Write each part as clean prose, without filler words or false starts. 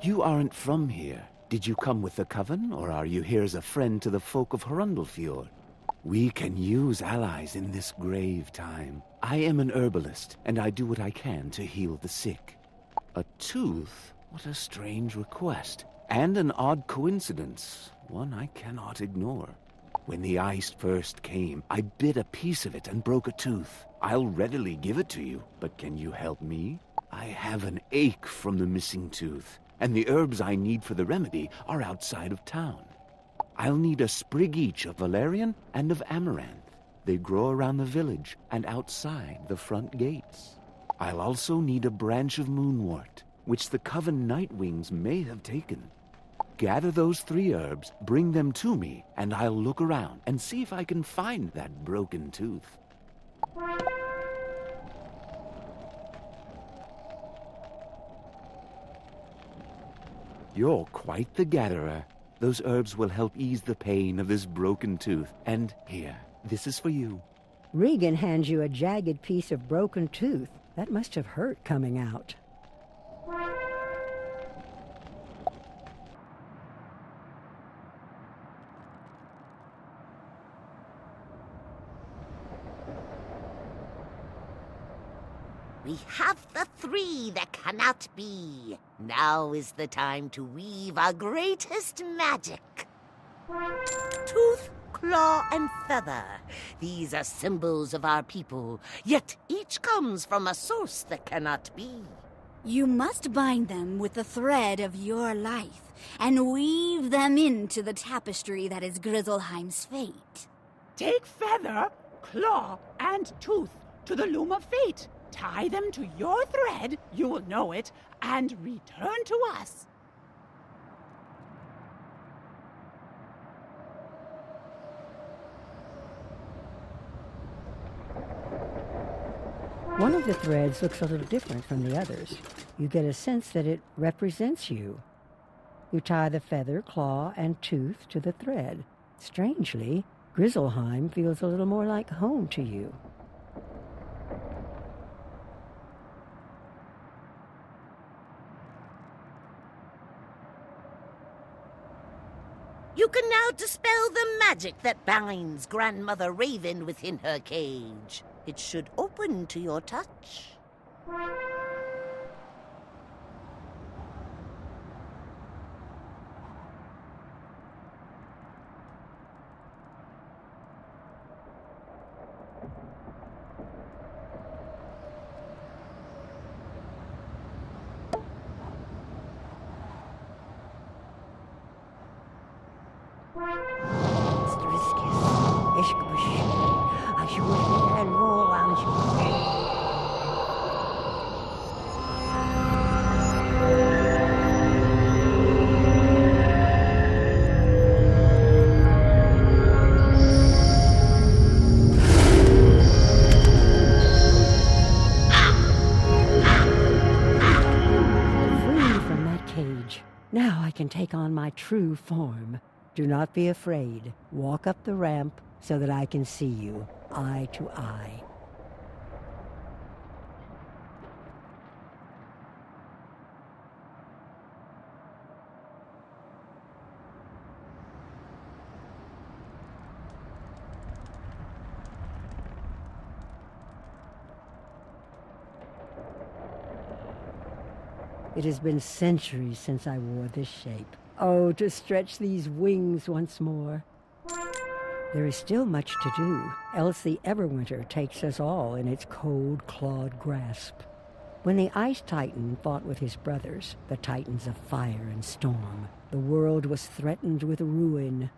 You aren't from here. Did you come with the Coven, or are you here as a friend to the folk of Hrundelfjord? We can use allies in this grave time. I am an herbalist, and I do what I can to heal the sick. A tooth? What a strange request. And an odd coincidence, one I cannot ignore. When the ice first came, I bit a piece of it and broke a tooth. I'll readily give it to you, but can you help me? I have an ache from the missing tooth, and the herbs I need for the remedy are outside of town. I'll need a sprig each of valerian and of amaranth. They grow around the village and outside the front gates. I'll also need a branch of moonwort, which the Coven Nightwings may have taken. Gather those 3 herbs, bring them to me, and I'll look around and see if I can find that broken tooth. You're quite the gatherer. Those herbs will help ease the pain of this broken tooth. And here, this is for you. Regan hands you a jagged piece of broken tooth. That must have hurt coming out. We have the 3 that cannot be. Now is the time to weave our greatest magic. Tooth, claw, and feather. These are symbols of our people, yet each comes from a source that cannot be. You must bind them with the thread of your life and weave them into the tapestry that is Grizzleheim's fate. Take feather, claw, and tooth to the loom of fate. Tie them to your thread, you will know it, and return to us. One of the threads looks a little different from the others. You get a sense that it represents you. You tie the feather, claw, and tooth to the thread. Strangely, Grizzleheim feels a little more like home to you. You can now dispel the magic that binds Grandmother Raven within her cage. It should open to your touch. Now I can take on my true form. Do not be afraid. Walk up the ramp so that I can see you, eye to eye. It has been centuries since I wore this shape. Oh, to stretch these wings once more. There is still much to do, else the Everwinter takes us all in its cold, clawed grasp. When the Ice Titan fought with his brothers, the Titans of Fire and Storm, the world was threatened with ruin.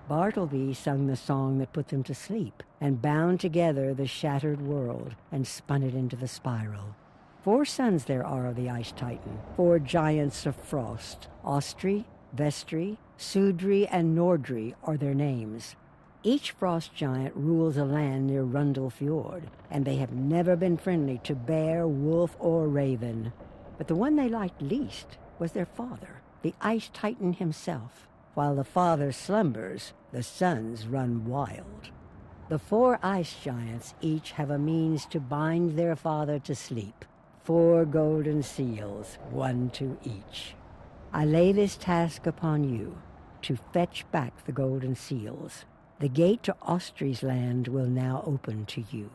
Bartleby sung the song that put them to sleep, and bound together the shattered world, and spun it into the spiral. 4 sons there are of the Ice Titan, 4 giants of frost. Austri, Vestri, Sudri, and Nordri are their names. Each frost giant rules a land near Hrundelfjord, and they have never been friendly to bear, wolf, or raven. But the one they liked least was their father, the Ice Titan himself. While the father slumbers, the sons run wild. The 4 ice giants each have a means to bind their father to sleep. 4 golden seals, 1 to each. I lay this task upon you, to fetch back the golden seals. The gate to Austri's land will now open to you.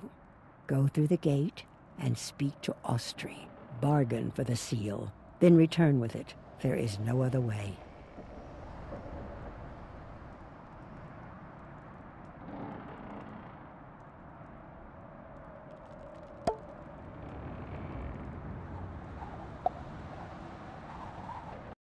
Go through the gate and speak to Austri. Bargain for the seal, then return with it. There is no other way.